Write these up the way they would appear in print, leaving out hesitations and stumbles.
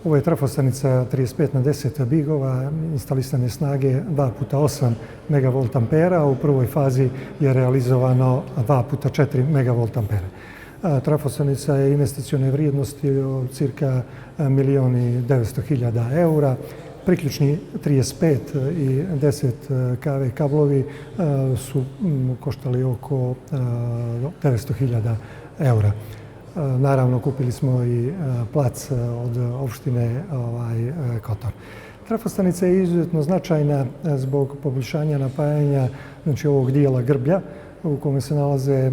Ovo je trafostanica 35x10 bigova, instalisane snage 2x8 MVA. U prvoj fazi je realizovano 2x4 MVA. Trafostanica je investicione vrijednosti od cirka 1.900.000 eura. Priključni 35 i 10 kV kablovi su koštali oko 900.000 eura. Naravno, kupili smo i plac od opštine Kotor. Trafostanica je izuzetno značajna zbog poboljšanja napajanja ovog dijela Grblja u kome se nalaze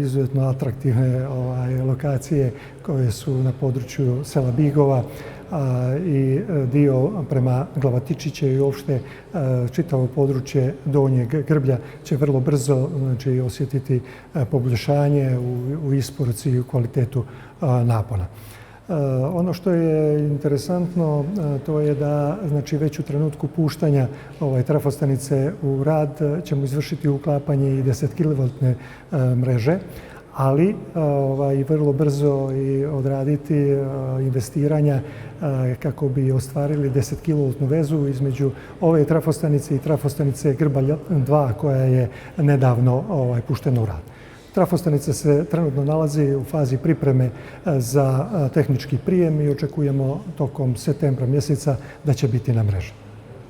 izuzetno atraktivne lokacije koje su na području sela Bigova i dio prema Glavatičiće i uopšte čitavo područje Donjeg Grblja će vrlo brzo osjetiti poboljšanje u isporuci i u kvalitetu napona. Ono što je interesantno to je da već u trenutku puštanja trafostanice u rad ćemo izvršiti uklapanje i 10 kV mreže, ali vrlo brzo i odraditi investiranja kako bi ostvarili 10 kV vezu između ove trafostanice i trafostanice Grbalj 2 koja je nedavno puštena u rad. Trafostanica se trenutno nalazi u fazi pripreme za tehnički prijem i očekujemo tokom septembra mjeseca da će biti na mreži.